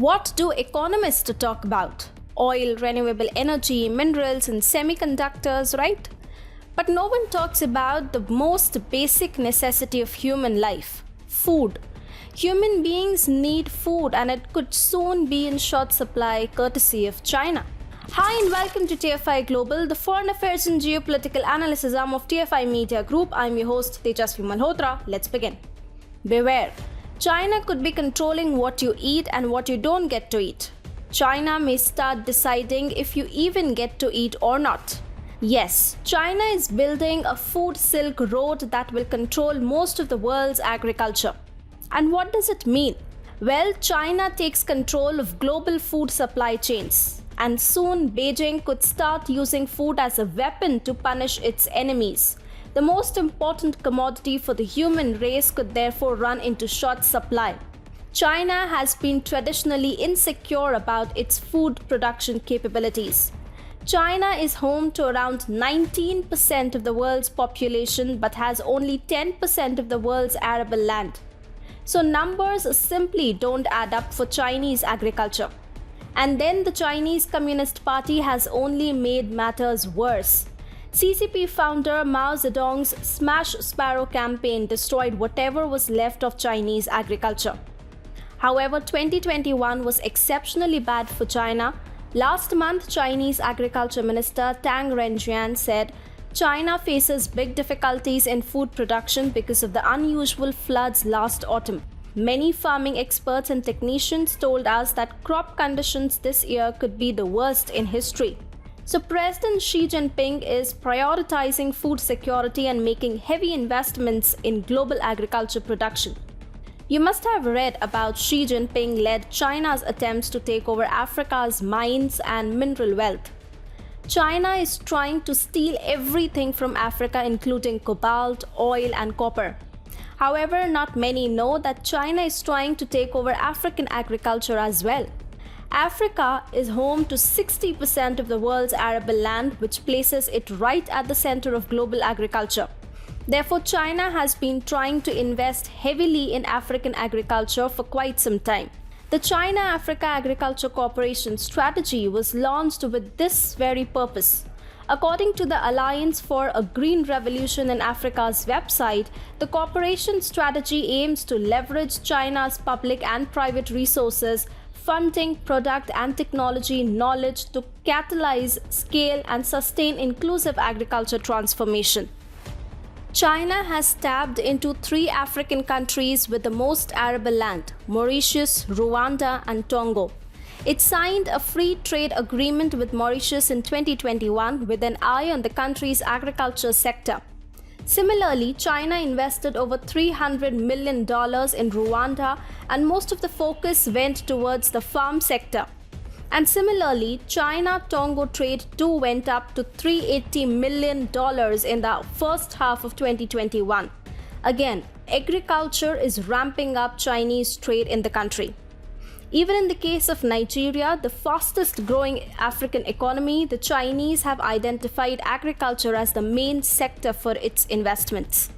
What do economists talk about? Oil, renewable energy, minerals, and semiconductors, right? But no one talks about the most basic necessity of human life: food. Human beings need food, and it could soon be in short supply courtesy of China. Hi and welcome to TFI Global, the foreign affairs and geopolitical analysis arm of TFI Media Group. I'm your host Tejasvi Malhotra. Let's begin. Beware. China could be controlling what you eat and what you don't get to eat. China may start deciding if you even get to eat or not. Yes, China is building a food silk road that will control most of the world's agriculture. And what does it mean? Well, China takes control of global food supply chains. And soon Beijing could start using food as a weapon to punish its enemies. The most important commodity for the human race could therefore run into short supply. China has been traditionally insecure about its food production capabilities. China is home to around 19% of the world's population but has only 10% of the world's arable land. So numbers simply don't add up for Chinese agriculture. And then the Chinese Communist Party has only made matters worse. CCP founder Mao Zedong's Smash Sparrow campaign destroyed whatever was left of Chinese agriculture. However, 2021 was exceptionally bad for China. Last month, Chinese Agriculture Minister Tang Renjian said China faces big difficulties in food production because of the unusual floods last autumn. Many farming experts and technicians told us that crop conditions this year could be the worst in history. So President Xi Jinping is prioritizing food security and making heavy investments in global agriculture production. You must have read about Xi Jinping-led China's attempts to take over Africa's mines and mineral wealth. China is trying to steal everything from Africa, including cobalt, oil, and copper. However, not many know that China is trying to take over African agriculture as well. Africa is home to 60% of the world's arable land, which places it right at the center of global agriculture. Therefore, China has been trying to invest heavily in African agriculture for quite some time. The China-Africa Agriculture Cooperation Strategy was launched with this very purpose. According to the Alliance for a Green Revolution in Africa's website, the cooperation strategy aims to leverage China's public and private resources, funding, product and technology knowledge to catalyze, scale and sustain inclusive agriculture transformation. China has tapped into 3 African countries with the most arable land: Mauritius, Rwanda and Togo. It signed a free trade agreement with Mauritius in 2021 with an eye on the country's agriculture sector. Similarly, China invested over $300 million in Rwanda, and most of the focus went towards the farm sector. And similarly, China-Togo trade too went up to $380 million in the first half of 2021. Again, agriculture is ramping up Chinese trade in the country. Even in the case of Nigeria, the fastest growing African economy, the Chinese have identified agriculture as the main sector for its investments.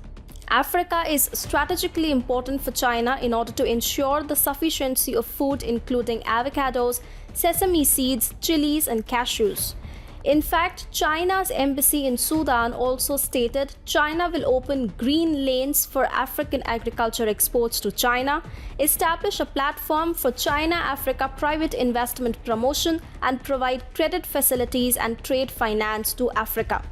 Africa is strategically important for China in order to ensure the sufficiency of food, including avocados, sesame seeds, chilies, and cashews. In fact, China's embassy in Sudan also stated China will open green lanes for African agriculture exports to China, establish a platform for China-Africa private investment promotion, and provide credit facilities and trade finance to Africa.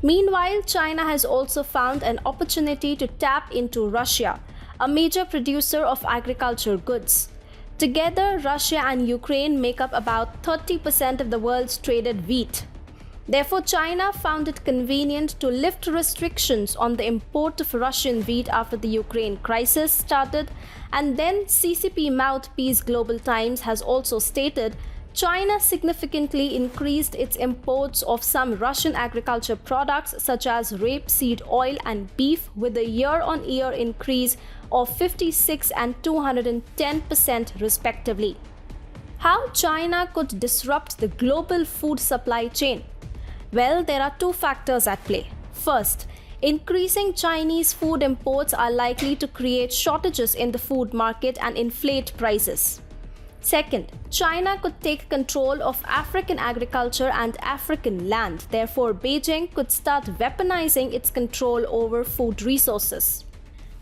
Meanwhile, China has also found an opportunity to tap into Russia, a major producer of agriculture goods. Together, Russia and Ukraine make up about 30% of the world's traded wheat. Therefore, China found it convenient to lift restrictions on the import of Russian wheat after the Ukraine crisis started, and then CCP mouthpiece Global Times has also stated China significantly increased its imports of some Russian agriculture products such as rapeseed oil and beef, with a year-on-year increase of 56% and 210% respectively. How China could disrupt the global food supply chain? Well, there are 2 factors at play. First, increasing Chinese food imports are likely to create shortages in the food market and inflate prices. Second, China could take control of African agriculture and African land. Therefore, Beijing could start weaponizing its control over food resources.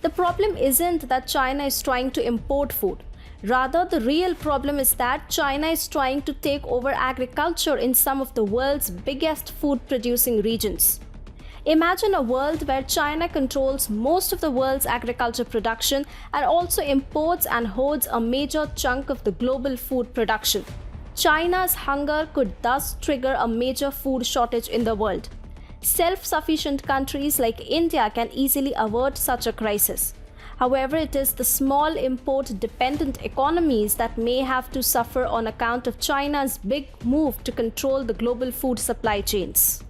The problem isn't that China is trying to import food. Rather, the real problem is that China is trying to take over agriculture in some of the world's biggest food-producing regions. Imagine a world where China controls most of the world's agriculture production and also imports and hoards a major chunk of the global food production. China's hunger could thus trigger a major food shortage in the world. Self-sufficient countries like India can easily avert such a crisis. However, it is the small import-dependent economies that may have to suffer on account of China's big move to control the global food supply chains.